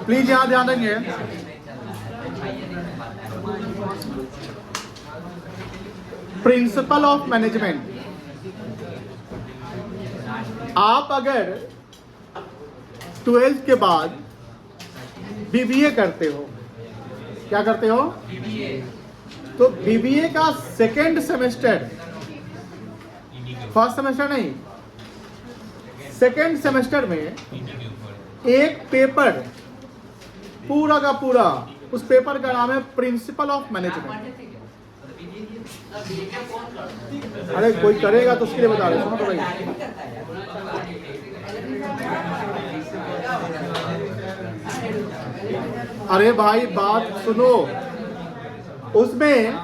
Please यहाँ ध्यान देंगे। प्रिंसिपल ऑफ मैनेजमेंट, आप अगर 12th के बाद बीबीए करते हो, क्या करते हो? तो बीबीए का सेकेंड सेमेस्टर, फर्स्ट सेमेस्टर नहीं, सेकेंड सेमेस्टर में एक पेपर पूरा का पूरा, उस पेपर का नाम है प्रिंसिपल ऑफ मैनेजमेंट। अरे कोई करेगा तो उसके लिए बता रहे, सुनो तो भाई। अरे भाई बात सुनो, उसमें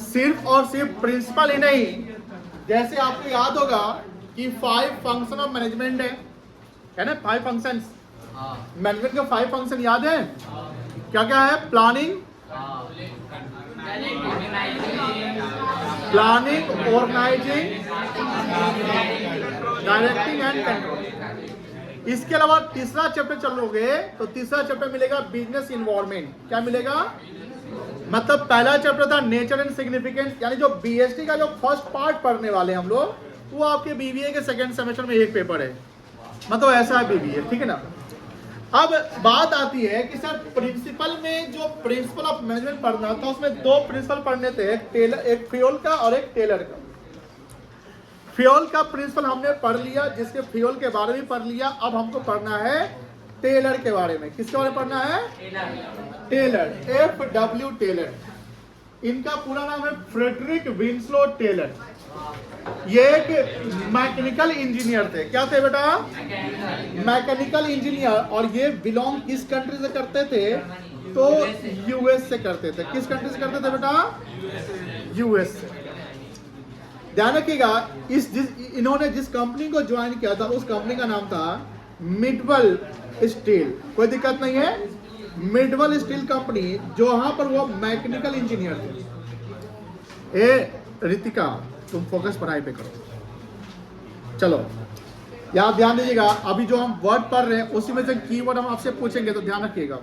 सिर्फ और सिर्फ प्रिंसिपल ही नहीं, जैसे आपको याद होगा कि 5 फंक्शन ऑफ मैनेजमेंट है ना, 5 फंक्शंस मैनेजमेंट के 5 फंक्शन याद है? क्या क्या है? Planning, organising, directing and control. इसके अलावा तीसरा चैप्टर चलोगे तो तीसरा चैप्टर मिलेगा बिजनेस इन्वायरमेंट। क्या मिलेगा? मतलब पहला चैप्टर था नेचर एंड सिग्निफिकेंस, यानी जो बीएसटी का जो फर्स्ट पार्ट पढ़ने वाले हम लोग, वो आपके बीबीए के सेकंड सेमेस्टर में एक पेपर है, मतलब ऐसा है बीबीए, ठीक है ना। अब बात आती है कि सर प्रिंसिपल में जो प्रिंसिपल ऑफ मैनेजमेंट पढ़ना था, उसमें 2 प्रिंसिपल पढ़ने थे, एक फ्यूल का और एक टेलर का। फ्यूल का प्रिंसिपल हमने पढ़ लिया, जिसके फ्यूल के बारे में पढ़ लिया। अब हमको पढ़ना है टेलर के बारे में। किसके बारे में पढ़ना है? Taylor, FW Taylor. इनका पूरा नाम है फ्रेडरिक विंसलो टेलर। ये एक मैकेनिकल इंजीनियर थे। क्या थे बेटा? Mechanical engineer. और ये बिलोंग किस कंट्री से करते थे? तो यूएस से करते थे। किस कंट्री से करते थे बेटा? यूएस से। ध्यान रखिएगा, इन्होंने जिस कंपनी को ज्वाइन किया था, उस कंपनी का नाम था मिडवल स्टील। कोई दिक्कत नहीं है, मिडवल स्टील कंपनी, जो वहां पर वो मैकेनिकल इंजीनियर थे। रितिका, तुम फोकस पढ़ाई पे करो। चलो यार ध्यान दीजिएगा, अभी जो हम वर्ड पढ़ रहे हैं उसी में से कीवर्ड हम आपसे पूछेंगे, तो ध्यान रखिएगा।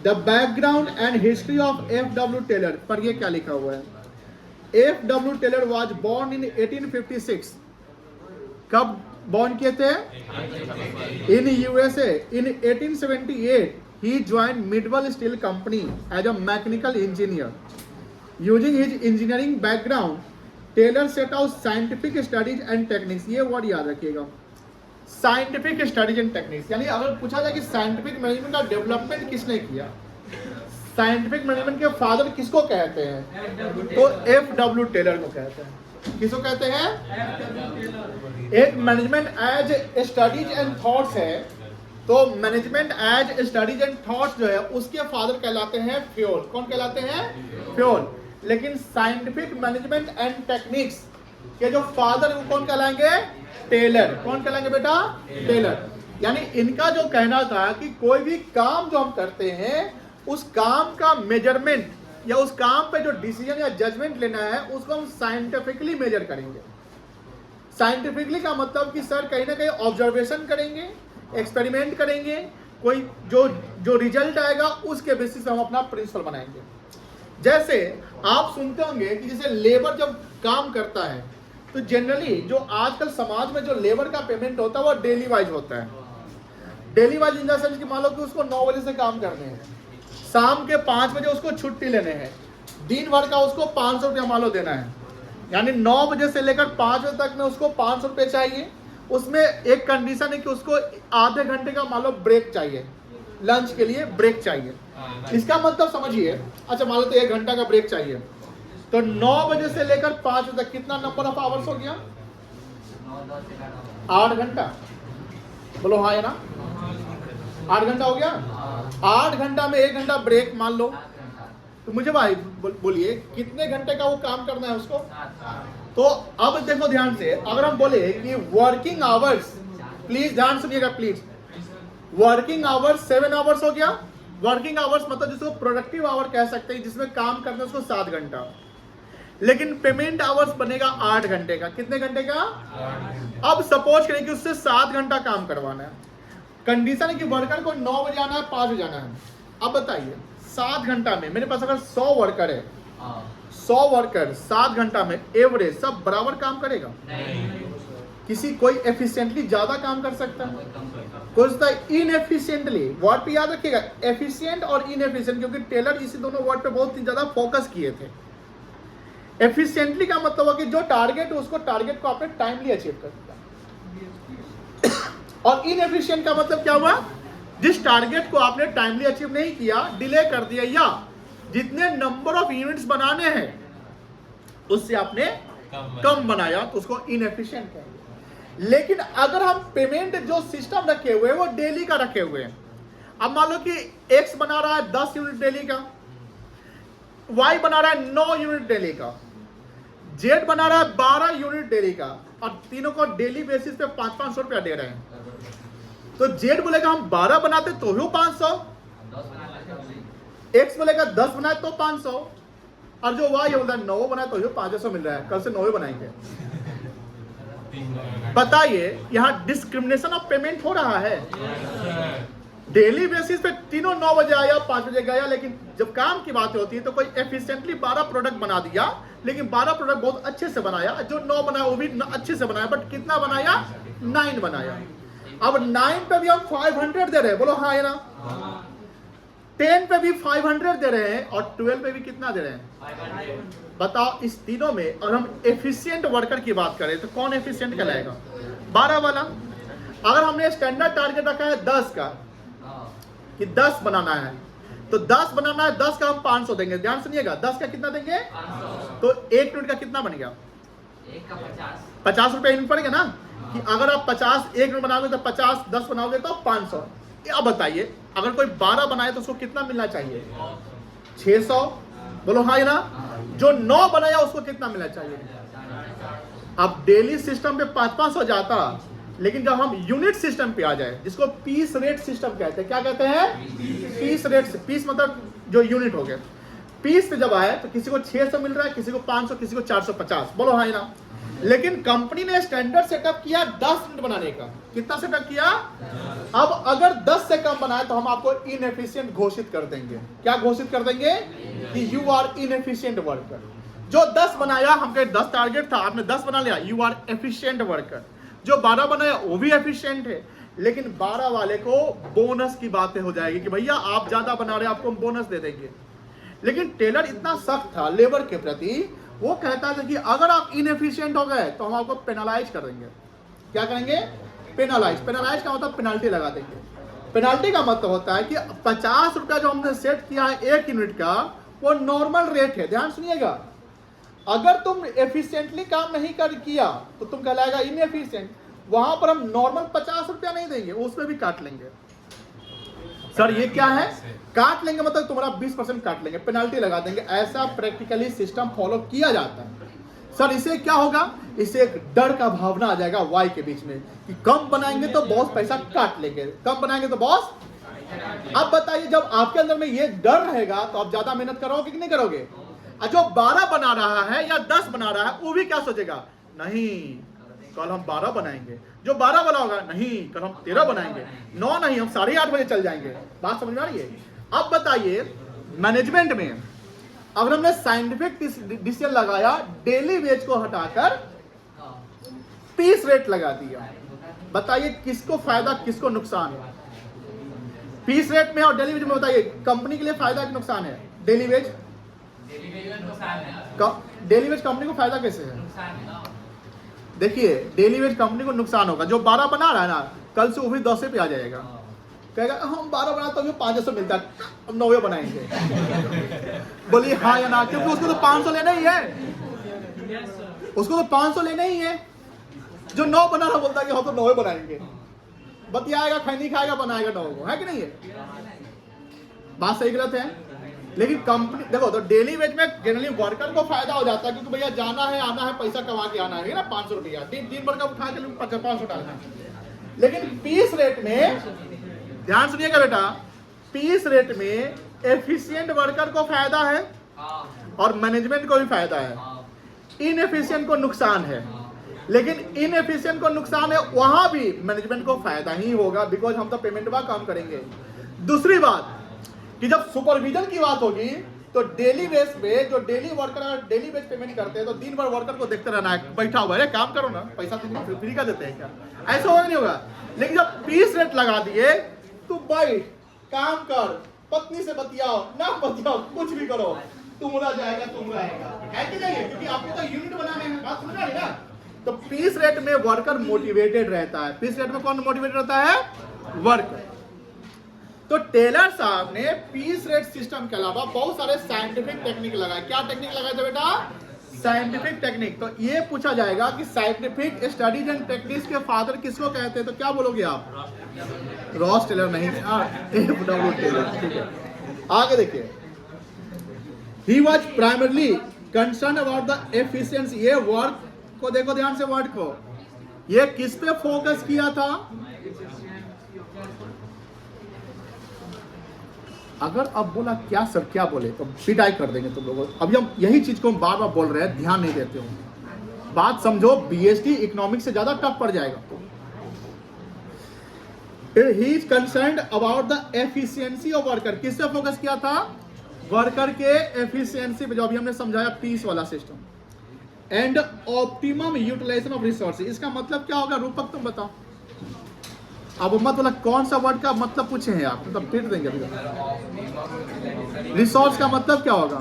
The background and history of FW Taylor, पर ये क्या लिखा हुआ है? FW Taylor was born in 1856। कब बॉर्न किए थे? In USA. In 1878 he joined Midwell Steel Company as a mechanical engineer. Using his engineering background, Taylor set out scientific studies and techniques. ये वर्ड याद रखिएगा, साइंटिफिक स्टडीज एंड टेक्निक्स। यानी अगर पूछा जाए कि साइंटिफिक मैनेजमेंट का डेवलपमेंट किसने किया, साइंटिफिक मैनेजमेंट के फादर किसको कहते हैं? तो FW टेलर को कहते हैं। किसको कहते हैं? एक management as studies and thoughts है, तो management as studies and thoughts जो है उसके फादर कहलाते हैं फ्योल। कौन कहलाते हैं? फ्योल। लेकिन साइंटिफिक मैनेजमेंट एंड टेक्निक्स के जो फादर वो कौन कहलाएंगे? टेलर। कौन कहलाएंगे बेटा? टेलर। यानी इनका जो कहना था कि कोई भी काम जो हम करते हैं, उस काम का मेजरमेंट या उस काम पे जो डिसीजन या जजमेंट लेना है, उसको हम साइंटिफिकली मेजर करेंगे। साइंटिफिकली का मतलब कि सर कहीं ना कहीं ऑब्जर्वेशन करेंगे, एक्सपेरिमेंट करेंगे, कोई जो रिजल्ट आएगा उसके बेसिस पे हम अपना प्रिंसिपल बनाएंगे। जैसे आप सुनते होंगे कि जैसे लेबर जब काम करता है, तो जनरली जो आजकल समाज में जो लेबर का पेमेंट होता है वो डेली वाइज होता है। Daily wise in the sense कि मान लो कि उसको 9 बजे से काम करने हैं, शाम के 5 बजे उसको छुट्टी लेने हैं, दिन भर का उसको 500 रुपया मान लो देना है। यानी 9 बजे से लेकर 5 बजे तक में उसको 500 रुपये चाहिए। उसमें एक कंडीशन है कि उसको आधे घंटे का मान लो ब्रेक चाहिए, लंच के लिए ब्रेक चाहिए। इसका मतलब समझिए, अच्छा मान लो तो 1 घंटा का ब्रेक चाहिए, तो 9 बजे से लेकर 5 बजे तक कितना नंबर ऑफ आवर्स हो गया? 8 घंटा। बोलो हाँ या ना? 8 घंटा हो गया। 8 घंटा में 1 घंटा ब्रेक मान लो, तो मुझे भाई बोलिए कितने घंटे का वो काम करना है उसको? तो अब देखो ध्यान से, अगर हम बोले कि वर्किंग आवर्स, प्लीज ध्यान सुनिएगा प्लीज, वर्किंग आवर्स 7 आवर्स हो गया। वर्किंग आवर्स मतलब जिसको प्रोडक्टिव आवर कह सकते हैं, जिसमें काम करना है उसको 7 घंटा। लेकिन पेमेंट आवर्स बनेगा 8 घंटे का। कितने घंटे का? अब सपोज करें कि उससे 7 घंटा काम करवाना है। कंडीशन है कि वर्कर को 9 बजे आना है, 5 बजे जाना है। अब बताइए 7 घंटा में मेरे पास अगर 100 वर्कर है, 100 वर्कर 7 घंटा में एवरेज सब बराबर काम करेगा? किसी कोई एफिशिएंटली ज्यादा काम कर सकता है, कोई इनएफिशिएंटली। वर्ड पे याद रखिएगा, एफिशिएंट और इनएफिशिएंट, क्योंकि टेलर इसी दोनों वर्ड पे बहुत ही ज्यादा फोकस किए थे। एफिशिएंटली का मतलब है कि जो टारगेट है उसको टारगेट को आपने टाइमली अचीव कर दिया, और इनएफिशिएंट का मतलब क्या हुआ? जिस टारगेट को आपने टाइमली अचीव नहीं किया, डिले कर दिया, या जितने नंबर ऑफ यूनिट्स बनाने हैं उससे आपने कम बनाया, तो उसको इनएफिशिएंट कहेंगे। लेकिन अगर हम पेमेंट जो सिस्टम रखे हुए हैं वो डेली का रखे हुए हैं, अब मान लो कि एक्स बना रहा है 10 यूनिट डेली का, वाई बना रहा है 9 यूनिट डेली का, जेड बना रहा है 12 यूनिट डेली का, और तीनों को डेली बेसिस पे 500-500 रुपया दे रहे हैं। तो जेड बोलेगा हम 12 बनाते तो ही 500, एक्स बोलेगा 10 बनाए तो 500, और जो वाई बोलता है 9 बनाए तो ही 500 मिल रहा है, कल से 9 बनाएंगे। बताइए यहां डिस्क्रिमिनेशन ऑफ पेमेंट हो रहा है। डेली बेसिस पे तीनों 9 बजे आया, 5 बजे गया, लेकिन जब काम की बात होती है तो कोई एफिशिएंटली 12 प्रोडक्ट बना दिया, लेकिन 12 प्रोडक्ट बहुत अच्छे से बनाया, जो 9 बनाया वो भी अच्छे से बनाया, बट कितना बनाया? 9 बनाया। अब 9 पे भी हम 500 दे रहे हैं, बोलो हाँ है ना? 10 पे भी 500 दे रहे हैं, और 12 पे भी कितना दे रहे हैं? 500। बताओ इस तीनों में अगर हम एफिशिएंट वर्कर की बात करें तो कौन एफिशिएंट कहलाएगा? 12 वाला। अगर हमने स्टैंडर्ड टारगेट रखा है 10 का, कि 10 बनाना है, तो 10 बनाना है, 10 का हम 500 देंगे। ध्यान सुनिएगा, 10 का कितना देंगे? 500। तो 1 यूनिट का कितना बनेगा? 1 का 50 रुपए यूनिट पड़ेगा ना, कि अगर आप 50 1 यूनिट बनाओगे तो 50, 10 बनाओगे तो 500। अब बताइए अगर कोई 12 बनाए तो उसको कितना मिलना चाहिए? 600। बोलो हाँ ना? जो 9 बनाया उसको कितना मिलना चाहिए? अब डेली सिस्टम पे 500 जाता, लेकिन जब हम यूनिट सिस्टम पे आ जाए, जिसको पीस रेट सिस्टम कहते हैं, क्या कहते हैं? Piece rate. पीस मतलब जो यूनिट हो गए, पीस पे जब आए तो किसी को 600 मिल रहा है, किसी को 500, किसी को 450। बोलो हाँ ना? लेकिन कंपनी ने स्टैंडर्ड सेटअप किया 10 यूनिट बनाने का। कितना सेटअप किया? अब अगर 10 से कम बनाए तो हम आपको इनएफिशिएंट घोषित कर देंगे। क्या घोषित कर देंगे? कि यू आर इनएफिशिएंट वर्कर। जो 10 बनाया, हमके 10 टारगेट था, आपने 10 बना लिया, यू आर एफिशिएंट वर्कर। जो 12 बनाया वो भी एफिशिएंट है, लेकिन 12 वाले को बोनस की बातें हो जाएगी कि भैया आप ज्यादा बना रहे, आपको हम बोनस दे देंगे। लेकिन टेलर इतना सख्त था लेबर के प्रति, वो कहता था कि अगर आप इनएफिशिएंट हो गए तो हम आपको पेनलाइज कर देंगे। क्या करेंगे? पेनलाइज। पेनलाइज का मतलब पेनाल्टी लगा देंगे। पेनाल्टी का मतलब होता है कि 50 रुपया जो हमने सेट किया है 1 यूनिट का, वो नॉर्मल रेट है। ध्यान सुनिएगा, अगर तुम एफिशिएंटली काम नहीं किया तो तुम कहलाएगा इनएफिशिएंट। वहां पर हम नॉर्मल 50 रुपया नहीं देंगे, उसमें भी काट लेंगे। सर ये क्या है? काट लेंगे मतलब तुम्हारा 20% काट लेंगे, पेनाल्टी लगा देंगे। ऐसा प्रैक्टिकली सिस्टम फॉलो किया जाता है। सर इसे क्या होगा? इसे एक डर का भावना आ जाएगा वाई के बीच में कि कम बनाएंगे तो बॉस पैसा काट लेंगे, कम बनाएंगे तो बॉस। अब बताइए जब आपके अंदर में ये डर रहेगा तो आप ज्यादा मेहनत करोगे कि नहीं करोगे? जो 12 बना रहा है या 10 बना रहा है वो भी क्या सोचेगा? नहीं कल हम 12 बनाएंगे। जो 12 वाला होगा, नहीं कल हम 13 बनाएंगे, 9 नहीं हम 8:30 बजे चल जाएंगे। बात समझ में आ रही है? अब बताइए मैनेजमेंट में अगर हमने साइंटिफिक डिसीजन लगाया, डेली वेज को हटाकर पीस रेट लगा दिया, बताइए किसको फायदा किसको नुकसान है? पीस रेट में और डेली वेज में बताइए कंपनी के लिए फायदा कि नुकसान है? Daily veg daily veg company को फायदा कैसे है? देखिए डेली वेज कंपनी को नुकसान होगा। जो 12 बना रहा है ना, कल से वो भी 10 पे आ जाएगा, कहेगा हम 12 बना तो 500 मिलता है, हम 9 बनाएंगे। बोलिए हाँ या ना? क्योंकि उसको तो 500 लेना ही है, उसको तो 500 लेना ही है। जो 9 बना रहा बोलता है कि हम तो 9 बनाएंगे, बतियाएगा, खैनी खाएगा, बनाएगा 9 को, है कि नहीं है? बात सही गलत है? लेकिन कंपनी देखो तो डेली वेज में जनरली वर्कर को फायदा हो जाता है, क्योंकि भैया जाना है आना है, पैसा कमा के आना है ना, 500 रुपया दिन भर का उठा के 500 डालना है। लेकिन पीस रेट में ध्यान सुनिएगा बेटा, पीस रेट में एफिशिएंट वर्कर को फायदा है और मैनेजमेंट को भी फायदा है। इनएफिशिएंट को नुकसान है, लेकिन इनएफिशिएंट को नुकसान है वहां भी मैनेजमेंट को फायदा ही होगा, बिकॉज हम तो पेमेंट का काम करेंगे। दूसरी बात कि जब सुपरविजन की बात होगी तो डेली बेस पे जो daily worker daily base payment करते हैं तो दिन भर वर्कर को देखते रहना है, बैठा हुआ है, काम करो ना, पैसा तो फ्री का देते हैं क्या, ऐसा होगा नहीं होगा। लेकिन जब पीस रेट लगा दिए तो बैठ काम कर, पत्नी से बतियाओ ना बतियाओ, कुछ भी करो, तुम्हारा जाएगा तुम रहेगा, है कि नहीं? क्योंकि आपको तो यूनिट बनाने हैं, बात समझ रही ना। तो पीस रेट में वर्कर मोटिवेटेड रहता है। पीस रेट में कौन मोटिवेटेड रहता है? वर्कर। तो टेलर साहब ने पीस रेट सिस्टम के अलावा बहुत सारे साइंटिफिक टेक्निक लगाए। क्या टेक्निक लगाए थे बेटा? Scientific technique. तो ये पूछा जाएगा कि साइंटिफिक स्टडीज एंड टेक्निक्स के फादर किसको कहते हैं, तो क्या बोलोगे आप? रॉस टेलर नहीं, FW टेलर। ठीक है, आगे देखिए। He was primarily concerned about the efficiency। ये वर्ड को देखो ध्यान से, वर्ड को, ये किस पे फोकस किया था? अगर अब बोला क्या सर क्या बोले तो पिटाई कर देंगे तुम लोगों। अभी हम यही चीज को हम बार बार बोल रहे हैं, ध्यान नहीं देते हो, बात समझो। BST इकोनॉमिक्स से ज्यादा टफ पड़ जाएगा। He is concerned about the efficiency of worker। किस पे फोकस किया था? वर्कर के एफिशिएंसी पे, जो अभी हमने समझाया पीस वाला system. And optimum utilisation of resources. इसका मतलब क्या होगा रूपक, तुम बताओ। अब मत बोला कौन सा वर्ड का मतलब पूछे हैं आप, मतलब फिर देंगे अभी। रिसोर्स का मतलब क्या होगा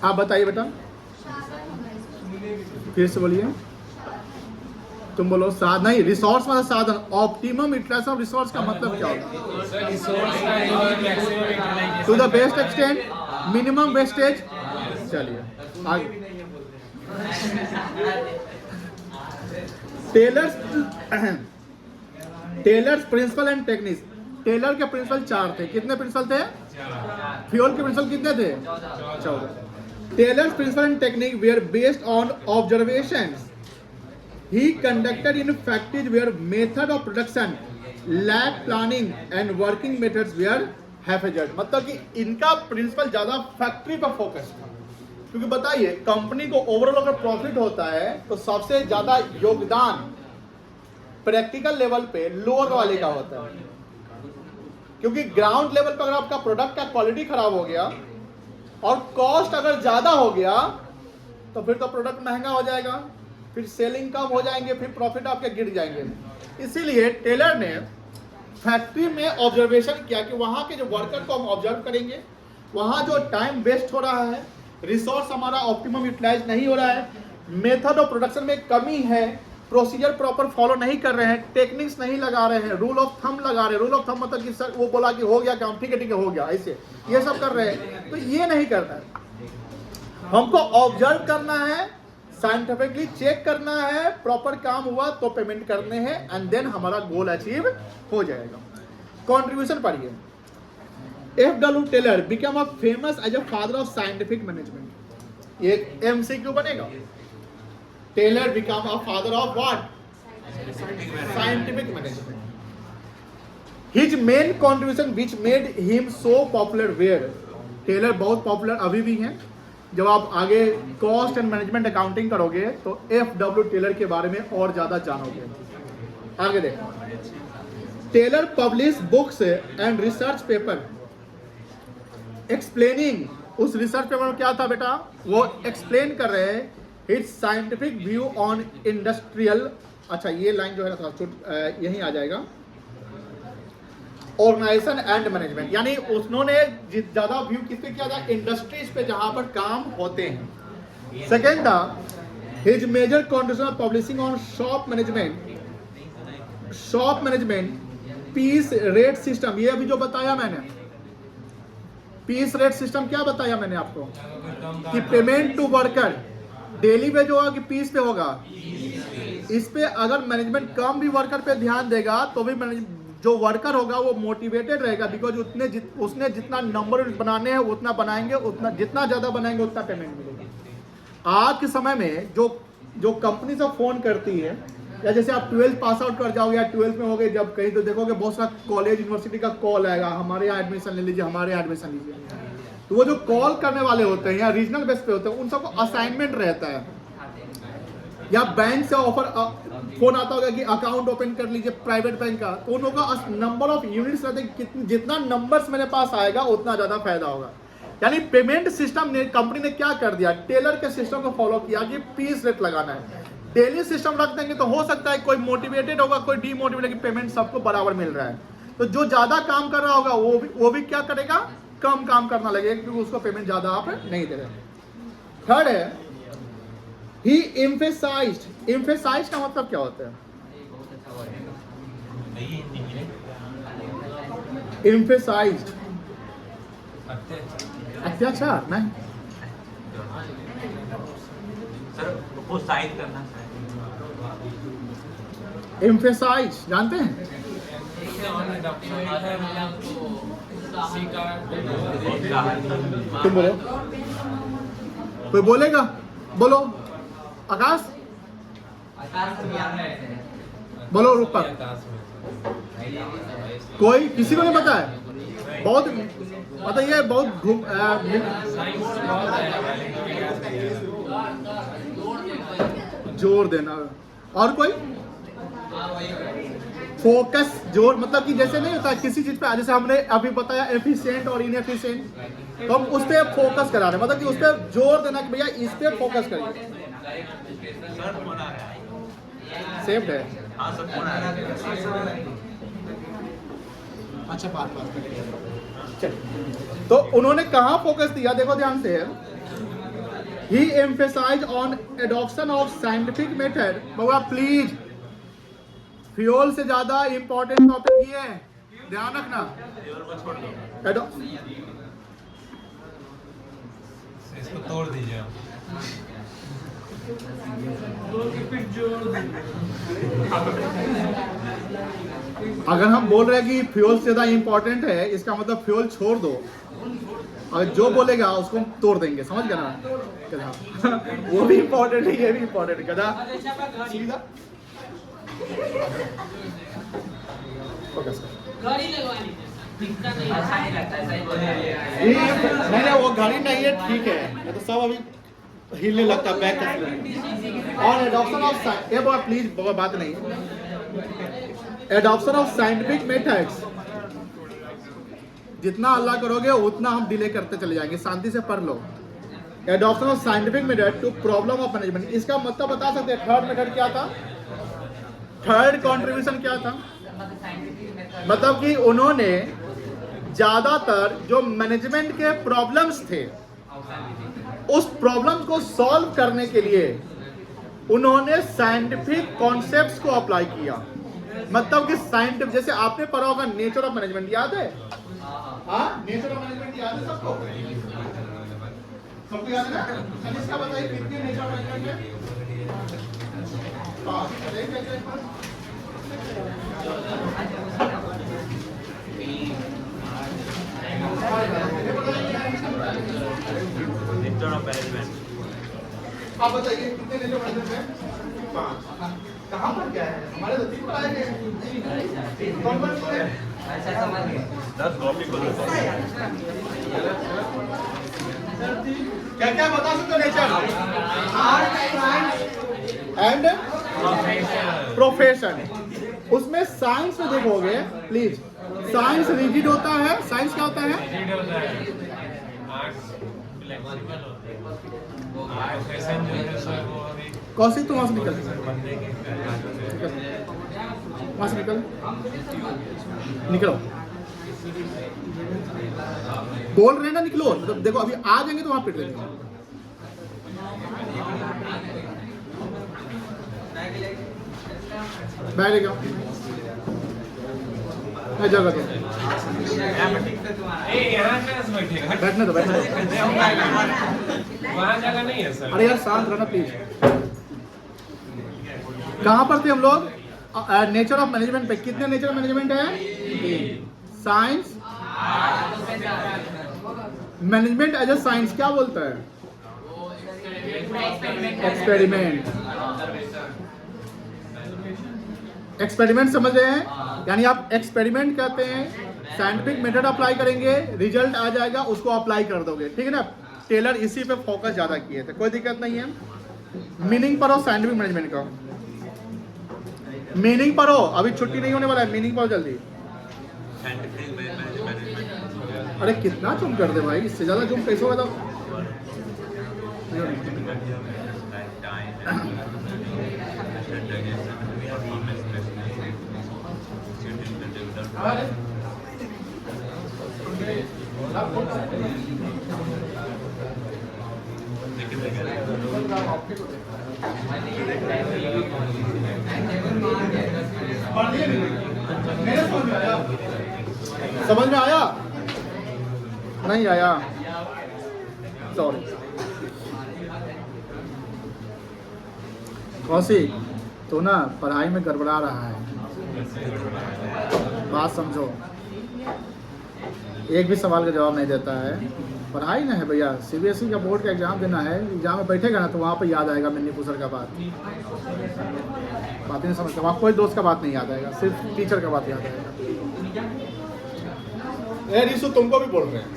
आप बताइए बेटा, फिर से बोलिए। तुम बोलो साधन नहीं, रिसोर्स मतलब साधन। ऑप्टिमम यूटिलाइजेशन ऑफ रिसोर्स का मतलब क्या होगा? To the best extent, minimum wastage. चलिए आगे। Taylor's principle and techniques. Taylor के प्रिंसिपल 4 थे। कितने प्रिंसिपल थे? फ्यूल के प्रिंसिपल कितने थे? 14। Taylor's principle and technique were based on observations he conducted in factories where method of production lack planning and working methods were haphazard। मतलब कि इनका प्रिंसिपल ज्यादा फैक्ट्री पर फोकस था, क्योंकि बताइए कंपनी को ओवरऑल अगर प्रॉफिट होता है तो सबसे ज्यादा योगदान प्रैक्टिकल लेवल पे लोअर वाले का होता है, क्योंकि ग्राउंड लेवल पर अगर आपका प्रोडक्ट का क्वालिटी खराब हो गया और कॉस्ट अगर ज्यादा हो गया तो फिर तो प्रोडक्ट महंगा हो जाएगा, फिर सेलिंग कम हो जाएंगे, फिर प्रॉफिट आपके गिर जाएंगे। इसीलिए टेलर ने फैक्ट्री में ऑब्जर्वेशन किया कि वहां के जो वर्कर को हम ऑब्जर्व करेंगे, वहां जो टाइम वेस्ट हो रहा है, रिसोर्स हमारा ऑप्टिमम यूटिलाइज नहीं हो रहा है, मेथड ऑफ प्रोडक्शन में कमी है, प्रोसीजर प्रॉपर फॉलो नहीं कर रहे हैं, टेक्निक्स नहीं लगा रहे हैं, रूल ऑफ थंब लगा रहे हैं। रूल ऑफ थंब मतलब कि सर वो बोला कि हो गया काम, ठीक है हो गया, ऐसे ये सब कर रहे हैं। तो ये नहीं करना है, हमको ऑब्जर्व करना है, साइंटिफिकली चेक करना है, प्रॉपर काम हुआ तो पेमेंट करने हैं, एंड देन हमारा गोल अचीव हो जाएगा। कंट्रीब्यूशन पढ़िए। FW Taylor become a famous as a father of scientific management. ये MCQ बनेगा। Taylor become a father of what? Scientific management. His main contribution which made him so popular were. Taylor बहुत popular अभी भी हैं। जब आप आगे cost and management accounting करोगे तो FW टेलर के बारे में और ज्यादा जानोगे। आगे देखो। Taylor publish books and research paper explaining. उस रिसर्च पेपर में क्या था बेटा? वो एक्सप्लेन कर रहे हैं its scientific view on industrial. अच्छा ये लाइन जो है ना यहीं आ जाएगा, ऑर्गेनाइजेशन एंड मैनेजमेंट। यानी उन्होंने ज्यादा व्यू किस पे किया था? इंडस्ट्रीज पे जहां पर काम होते हैं। सेकेंड था his major contribution publishing on shop management piece rate system. ये अभी जो बताया मैंने, पीस रेट सिस्टम क्या बताया मैंने आपको कि पेमेंट टू वर्कर डेली पे जो होगा कि पीस पे होगा। इस पे अगर मैनेजमेंट कम भी वर्कर पे ध्यान देगा तो भी जो वर्कर होगा वो मोटिवेटेड रहेगा, बिकॉज उसने जितना नंबर बनाने हैं उतना बनाएंगे, उतना जितना ज्यादा बनाएंगे उतना पेमेंट मिलेगा। आज के समय में जो कंपनी से फोन करती है, या जैसे आप 12th पास आउट कर जाओगे या 12th में हो गए, जब कहीं तो देखोगे बहुत सारा कॉलेज यूनिवर्सिटी का कॉल आएगा, हमारे यहाँ एडमिशन ले लीजिए, हमारे यहाँ एडमिशन लीजिए। तो वो जो कॉल करने वाले होते हैं या रीजनल बेस पे होते हैं उन सबको असाइनमेंट रहता है, या बैंक से ऑफर फोन आता होगा कि अकाउंट ओपन कर लीजिए प्राइवेट बैंक का, तो उन लोगों का नंबर ऑफ यूनिट्स रहते हैं, जितना नंबर्स मेरे पास आएगा उतना ज्यादा फायदा होगा। यानी पेमेंट सिस्टम ने कंपनी ने क्या कर दिया, टेलर के सिस्टम को फॉलो किया कि पीस रेट लगाना है। डेली सिस्टम रख देंगे तो हो सकता है कोई मोटिवेटेड होगा, कोई डीमोटिवेटेड, कि पेमेंट सबको बराबर मिल रहा है, तो जो ज्यादा काम कर रहा होगा वो भी क्या करेगा, कम काम करना लगेगा क्योंकि उसको पेमेंट ज्यादा आप नहीं दे रहे। थर्ड है ही एम्फेसाइज्ड। एम्फेसाइज्ड का मतलब क्या होता है? एम्फेसाइज्ड अत्याचार नहीं सर, प्रोत्साहित करना। एम्फेसाइज जानते हैं? तुम बोलो, कोई बोलेगा? बोलो आकाश, बोलो रूपक, कोई किसी को नहीं पता है? बहुत मतलब ये बहुत जोर देना। और कोई? फोकस, जोर, मतलब कि जैसे नहीं होता किसी चीज पे, जैसे हमने अभी बताया एफिशिएंट और इनएफिशिएंट, तो हम उस पे फोकस करा रहे हैं, मतलब कि उस पे जोर देना कि भैया इस पे फोकस करिए। सेव्ड है? हाँ सर, फोन आ रहा है। अच्छा बात चल, तो उन्होंने कहाँ फोकस दिया, देखो ध्यान से। He emphasize on adoption of scientific method. बाबा प्लीज, फ्यूल से ज्यादा इंपॉर्टेंट टॉपिक ये है, ध्यान रखना। इसको तोड़ दीजिए। अगर हम बोल रहे हैं कि फ्यूल से ज्यादा इंपॉर्टेंट है, इसका मतलब फ्यूल छोड़ दो, अगर जो बोलेगा उसको हम तोड़ देंगे, समझ गया ना? गधा वो भी इंपॉर्टेंट है, ये भी इंपॉर्टेंट है, गधा सीधा फोकस कर। नहीं वो घड़ी नहीं है, ठीक है, ये तो सब अभी हिलने लगता है बैक और एडॉप्शन ऑफ ये बात प्लीज बात नहीं, एडॉप्शन ऑफ साइंटिफिक मेथड्स, जितना अल्लाह करोगे उतना हम डिले करते चले जाएंगे, शांति से पढ़ लो। Adoption of scientific method to problem of management, इसका मतलब बता सकते हैं थर्ड मेथड क्या था, थर्ड कंट्रीब्यूशन क्या था? मतलब कि उन्होंने ज्यादातर जो मैनेजमेंट के प्रॉब्लम्स थे उस प्रॉब्लम को सॉल्व करने के लिए उन्होंने साइंटिफिक कॉन्सेप्ट्स को अप्लाई किया। मतलब कि साइंटिफिक, जैसे आपने पढ़ा होगा नेचर ऑफ मैनेजमेंट, याद है? हाँ, नेचर ऑफ मैनेजमेंट याद है सबको? सबको याद है ना? इसका बताइए कितने नेचर ऑफ मैनेजमेंट है? Nature of management. आप बताइए कितने नेचर ऑफ मैनेजमेंट है? 5। कहाँ पर क्या है? हमारे तो 3 पढ़ाए गए। कौन-कौन है? अच्छा समझ गए। 10 कॉपी को क्या बता सकते हो nature? Art, science and profession. उसमें साइंस में देखोगे प्लीज, साइंस रिजिड होता है। साइंस क्या होता है? कौन-सी तुम वहां से निकल, वहां से निकलो, बोल रहे ना निकलो, मतलब देखो अभी आ जाएंगे तो वहां पिट देंगे। बैठेगा जगह तो बैठने दो, बैठने दो। वहाँ जगह नहीं है सर। अरे यार शांत रहना प्लीज। कहाँ पर थे हम लोग? नेचर ऑफ मैनेजमेंट पे। कितने नेचर ऑफ मैनेजमेंट है? Science, management as a science क्या बोलता है? एक्सपेरिमेंट। एक्सपेरिमेंट समझ रहे हैं? यानी आप एक्सपेरिमेंट कहते हैं साइंटिफिक मेथड अप्लाई करेंगे, रिजल्ट आ जाएगा, उसको अप्लाई कर दोगे, ठीक है ना। टेलर इसी पे फोकस ज़्यादा किए थे, कोई दिक्कत नहीं है। मीनिंग पर हो साइंटिफिक मैनेजमेंट का, मीनिंग पर हो, अभी छुट्टी नहीं होने वाला है, मीनिंग पर हो जल्दी। Scientific management. अरे कितना जूम कर दे भाई, इससे ज़्यादा जूम कैसे होगा तो। समझ में आया? नहीं आया, सॉरी। कौशिक, तो ना पढ़ाई में गड़बड़ा रहा है, बात समझो। एक भी सवाल का जवाब नहीं देता है। पढ़ाई ना है भैया, सीबीएसई का बोर्ड का एग्जाम देना है, एग्जाम में बैठेगा ना तो वहाँ पे याद आएगा मिन्नी पुसर का बात ही नहीं समझता, वहाँ कोई दोस्त का बात नहीं याद आएगा, सिर्फ टीचर का बात याद आएगा। ए रिशु, तुमको भी बोल रहे हैं।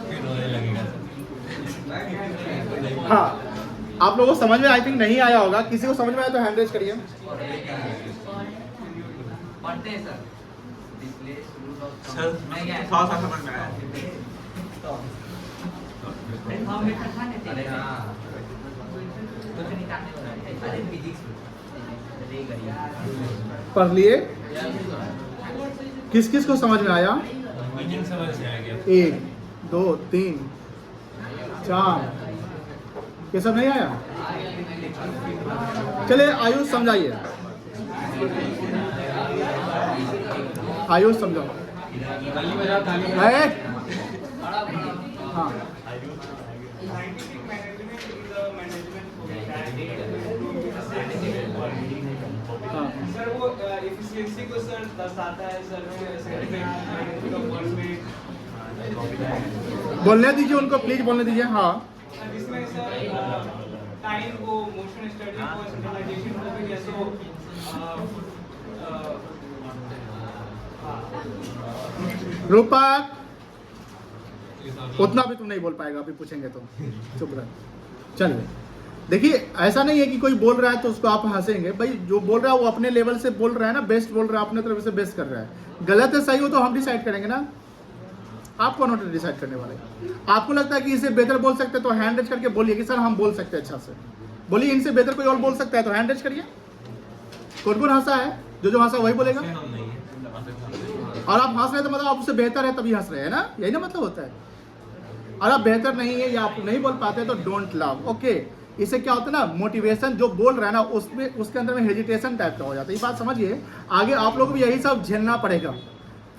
फिर रोने लगेगा। हाँ, आप लोगों को समझ में आई थिंक नहीं आया होगा, किसी को समझ में आया तो हैंड रेज करिए। सर थोड़ा सा समझ में आया। पढ़ लिए? किस किस को समझ में आया? मीनिंग समझ में आ गया। 1 2 3 4, ये सब नहीं आया? चलिए आयुष समझाइए, आयुष समझाओ। हाँ, सर वो एफिशिएंसी को सर दर्शाता है सर में बोलने दीजिए उनको, प्लीज बोलने दीजिए। हाँ, जिसमें सर टाइम को, मोशन स्टडी को, सिंक्रोनाइजेशन को भी जैसे रूपक, उतना भी तुम नहीं बोल पाएगा, अभी पूछेंगे तो चुप रह। चलिए देखिए, ऐसा नहीं है कि कोई बोल रहा है तो उसको आप हंसेंगे। भाई जो बोल रहा है वो अपने लेवल से बोल रहा है ना, बेस्ट बोल रहा है, अपने तरफ से बेस्ट कर रहा है। गलत है सही हो तो हम डिसाइड करेंगे ना, आप कौन होते डिसाइड करने वाले? आपको लगता है कि इसे बेहतर बोल सकते हैं तो हैंड रेज करके बोलिए कि सर हम बोल सकते हैं अच्छा से। बोलिए इनसे बेहतर कोई और बोल सकता है तो हैंड रेज करिए। कौन कौन हंसा है? जो हंसा वही बोलेगा। हम नहीं है। और आप हंस रहे हैं तो मतलब आप उससे बेहतर है तभी हंस रहे हैं ना, यही ना मतलब होता है। और आप बेहतर नहीं है या आप नहीं बोल पाते तो डोंट लव, ओके। इससे क्या होता है ना, मोटिवेशन जो बोल रहा है ना उसमें, उसके अंदर में हेजिटेशन टाइप का हो जाता है। ये बात समझिए, आगे आप लोग को भी यही सब झेलना पड़ेगा,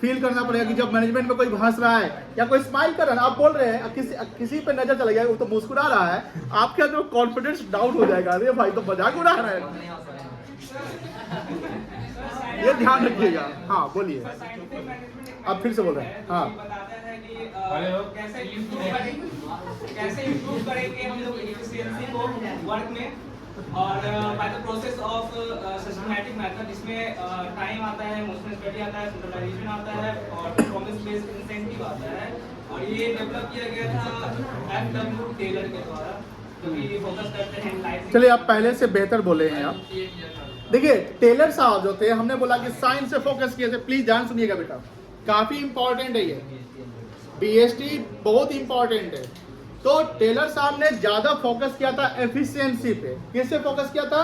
फील करना पड़ेगा कि जब मैनेजमेंट में कोई हंस रहा है या कोई स्माइल कर रहा है, आप बोल रहे हैं, किसी पे नजर चला गया वो तो मुस्कुरा रहा है, आपके अंदर कॉन्फिडेंस डाउन हो जाएगा। अरे भाई तो मजाक उड़ा रहा है, ये ध्यान रखिएगा। हाँ बोलिए, अब फिर से बोल रहे हैं। हाँ, बताता है कि कैसे इम्प्रूव करेंगे हम लोग एफिशिएंसी को वर्क में, और by the process of systematic method, जिसमें टाइम आता है, मोशन स्टडी आता है, सेंट्रलाइजेशन आता है और परफॉर्मेंस बेस्ड इंसेंटिव आता है। और ये डेवलप किया गया था एफडब्ल्यू टेलर के द्वारा, जो कि फोकस करते हैं एनालाइजिंग। चलिए आप पहले से बेहतर बोले हैं आप। देखिए टेलर साहब जो थे, हमने बोला कि साइंस से फोकस किए थे। प्लीज ध्यान सुनिएगा बेटा, काफी इंपॉर्टेंट है ये, बीएसटी बहुत इंपॉर्टेंट है। तो टेलर साहब ने ज्यादा फोकस किया था एफिशिएंसी पे। किससे फोकस किया था?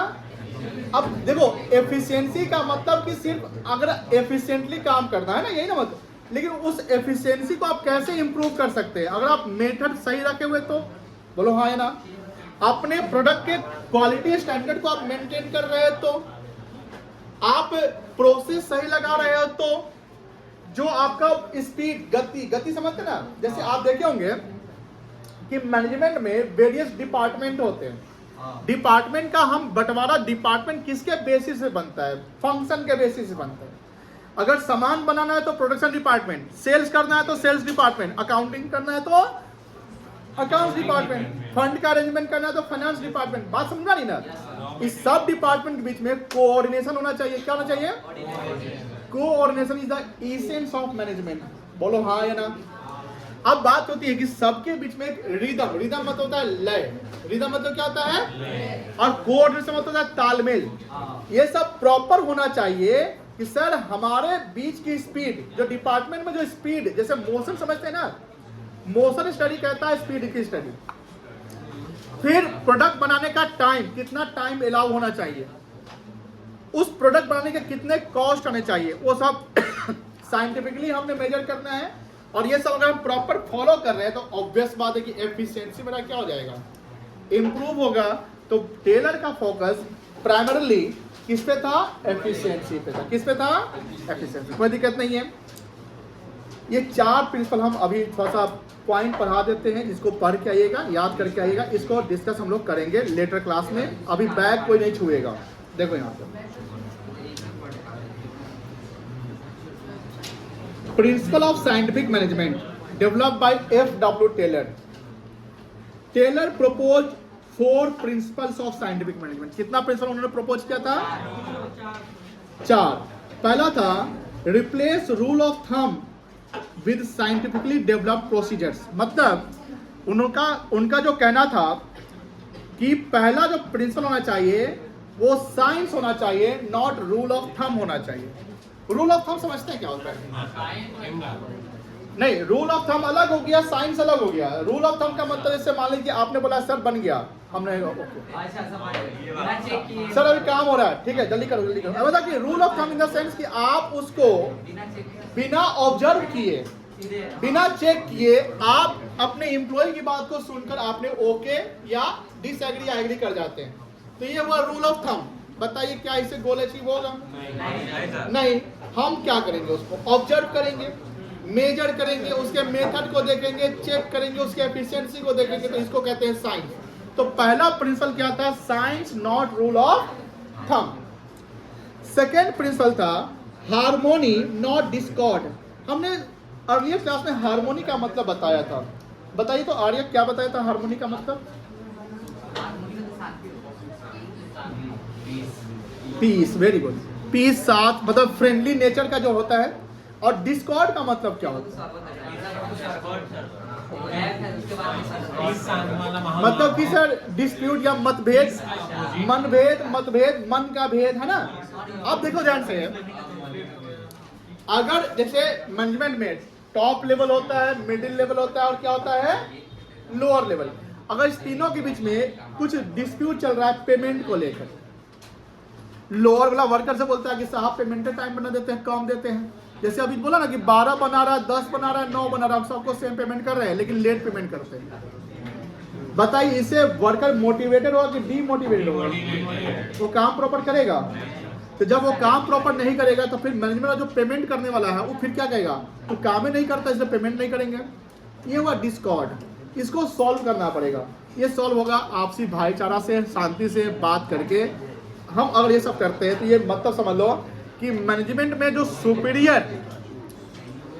अब देखो, एफिशिएंसी का मतलब कि सिर्फ अगर एफिशिएंटली काम करना है ना, यही ना मतलब, लेकिन उस एफिशिएंसी को आप कैसे इंप्रूव कर सकते हैं? अगर आप मेथड सही रखे हुए तो बोलो हाँ है ना, अपने प्रोडक्ट के क्वालिटी स्टैंडर्ड को आप मेंटेन कर रहे हैं तो, आप प्रोसेस सही लगा रहे हो तो, जो आपका स्पीड, गति समझते ना, जैसे आप देखे होंगे कि मैनेजमेंट में वेरियस डिपार्टमेंट होते हैं। डिपार्टमेंट का हम बंटवारा, डिपार्टमेंट किसके बेसिस से बनता है? फंक्शन के बेसिस से बनता है। अगर सामान बनाना है तो प्रोडक्शन डिपार्टमेंट, सेल्स करना है तो सेल्स डिपार्टमेंट, अकाउंटिंग करना है तो अकाउंट्स डिपार्टमेंट, फंड का अरेंजमेंट करना है तो फाइनेंस डिपार्टमेंट। बात समझा नहीं ना? इस सब डिपार्टमेंट के बीच में कोऑर्डिनेशन होना चाहिए। क्या होना चाहिए? Coordination is the essence of management. बोलो हाँ या ना। अब बात होती है कि सबके बीच में एक रिदम, रिदम मतलब होता है लय, रिदम मतलब क्या होता है, और कोऑर्डिनेशन मतलब होता है तालमेल। ये सब प्रॉपर होना चाहिए कि सर हमारे बीच की स्पीड, जो डिपार्टमेंट में जो स्पीड, जैसे मोशन समझते हैं ना, मोशन स्टडी कहता है स्पीड की स्टडी। फिर प्रोडक्ट बनाने का टाइम, कितना टाइम अलाउ होना चाहिए, उस प्रोडक्ट बनाने के कितने कॉस्ट आने चाहिए, वो सब साइंटिफिकली हमने मेजर करना है। और ये सब अगर हम प्रॉपर फॉलो कर रहे हैं तो ऑब्वियस बात है कि एफिशिएंसी मेरा क्या हो जाएगा, इंप्रूव होगा। तो टेलर का फोकस प्राइमरीली किस पे था, एफिशिएंसी पे था। किस पे था, एफिशिएंसी। कोई दिक्कत नहीं है। ये 4 प्रिंसिपल हम अभी थोड़ा सा पॉइंट पढ़ा देते हैं, जिसको पढ़ के आइएगा, याद करके आइएगा। इसको डिस्कस हम लोग करेंगे लेटर क्लास में, अभी बैग कोई नहीं छुएगा। देखो यहाँ पे principle of scientific management developed by F.W. Taylor. Taylor propose 4 principles of scientific management. कितना प्रिंसिपल उन्होंने प्रपोज किया था, 4। पहला था replace rule of thumb with scientifically developed procedures. मतलब उनका जो कहना था कि पहला जो प्रिंसिपल होना चाहिए वो साइंस होना चाहिए, नॉट रूल ऑफ थंब होना चाहिए। रूल ऑफ थंब समझते हैं क्या होता है? नहीं, रूल ऑफ थंब अलग हो गया, साइंस अलग हो गया। रूल ऑफ थंब का मतलब जैसे मान लीजिए आपने बोला सर बन गया, हमने सर अभी काम हो रहा है, ठीक है जल्दी करो जल्दी करो। मतलब कि rule of thumb in the sense कि आप उसको बिना ऑब्जर्व किए, बिना चेक किए, आप अपने एम्प्लॉय की बात को सुनकर आपने ओके या डिसएग्री एग्री कर जाते हैं, तो ये हुआ रूल ऑफ थंब। बताइए क्या इससे गोल अचीव होगा? नहीं। हम क्या करेंगे, उसको ऑब्जर्व करेंगे, मेजर करेंगे, उसके मेथड को देखेंगे, चेक करेंगे, उसके एफिशिएंसी को देखेंगे, तो इसको कहते हैं साइंस। तो पहला प्रिंसिपल क्या था, science not rule of thumb. Second principle था हार्मोनी नॉट डिस्कॉर्ड। हमने अर्लियर क्लास में हार्मोनी का मतलब बताया था। बताइए तो आर्य क्या बताया था हार्मोनी का मतलब? Piece, very good. पीस, साथ, मतलब फ्रेंडली नेचर का जो होता है। और डिस्कॉर्ड का मतलब क्या होता है? मतलब कि सर डिस्प्यूट या मतभेद, मतभेद मन का भेद है ना। अब देखो ध्यान से, अगर जैसे मैनेजमेंट में टॉप लेवल होता है, मिडिल लेवल होता है और क्या होता है, लोअर लेवल। अगर इस तीनों के बीच में कुछ डिस्प्यूट चल रहा है पेमेंट को लेकर, लोअर वाला वर्कर से बोलता है कि साहब पेमेंट टाइम बना देते हैं, कम देते हैं। जैसे अभी बोला ना कि 12 बना रहा है, 10 बना रहा है, 9 बना रहा है, हम सबको सेम पेमेंट कर रहे हैं लेकिन लेट पेमेंट करते हैं। बताइए इससे वर्कर मोटिवेटेड होगा कि डीमोटिवेटेड होगा? वो काम प्रॉपर करेगा। तो जब वो काम प्रॉपर नहीं करेगा तो फिर मैनेजमेंट जो पेमेंट करने वाला है वो फिर क्या कहेगा, तो काम ही नहीं करता इसलिए पेमेंट नहीं करेंगे। ये हुआ डिस्कॉर्ड। इसको सॉल्व करना पड़ेगा। ये सॉल्व होगा आपसी भाईचारा से, शांति से बात करके। हम अगर ये सब करते हैं तो ये मतलब समझ लो कि मैनेजमेंट में जो सुपीरियर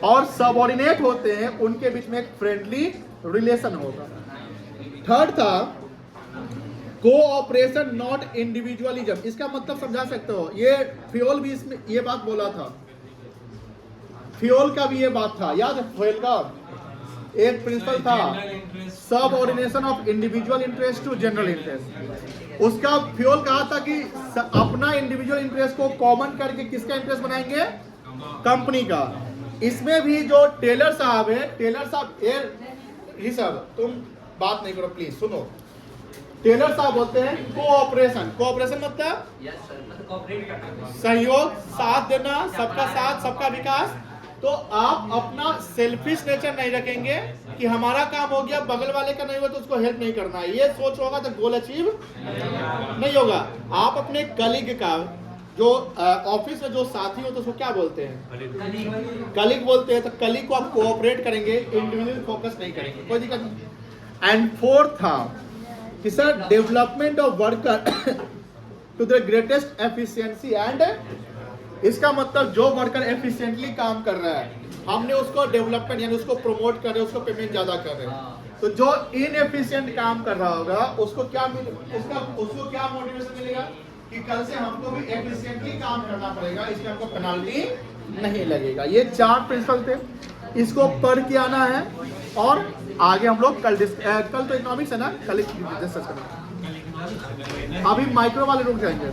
और सबऑर्डिनेट होते हैं उनके बीच में एक फ्रेंडली रिलेशन होगा। थर्ड था कोऑपरेशन नॉट इंडिविजुअलिज्म। इसका मतलब समझा सकते हो, ये फ्यूल भी इसमें ये बात बोला था, फ्यूल का भी ये बात था, याद है? फ्यूल का एक प्रिंसिपल था, subordination of individual interest to general interest. उसका फ्यूल कहा था कि अपना इंडिविजुअल इंटरेस्ट को कॉमन करके किसका इंटरेस्ट बनाएंगे, कंपनी का। इसमें भी जो टेलर साहब है, टेलर साहब ये सब तुम बात नहीं करो प्लीज, सुनो। टेलर साहब बोलते हैं कोऑपरेशन। कोऑपरेशन मतलब सहयोग, साथ देना, सबका साथ सबका विकास। तो आप अपना सेल्फिश नेचर नहीं रखेंगे कि हमारा काम हो गया, बगल वाले का नहीं हुआ तो उसको हेल्प नहीं करना है। ये सोच होगा तो गोल अचीव नहीं होगा। आप अपने कलीग का, जो ऑफिस में जो साथी हो तो उसको क्या बोलते हैं, कलीग बोलते हैं। तो कलीग को आप कोऑपरेट करेंगे, इंडिविजुअल फोकस नहीं करेंगे, कोई दिक्कत नहीं। एंड फोर्थ था कि sir development of worker to the greatest efficiency and, इसका मतलब जो वर्कर एफिशिएंटली काम कर रहा है हमने उसको डेवलपमेंट यानी उसको प्रमोट कर रहे हैं, उसको पेमेंट ज्यादा कर रहे हैं। तो जो इनएफिशिएंट काम कर रहा होगा उसको क्या उसको क्या मोटिवेशन मिलेगा, कि कल से हमको भी एफिशिएंटली काम करना पड़ेगा, इसमें हमको पेनाल्टी नहीं लगेगा। ये 4 प्रिंसिपल थे, इसको पढ़ के आना है और आगे हम लोग कल तो इकोनॉमिक्स है ना, कल डिस्कस करेंगे। अभी माइक्रो वाले रुक जाएंगे।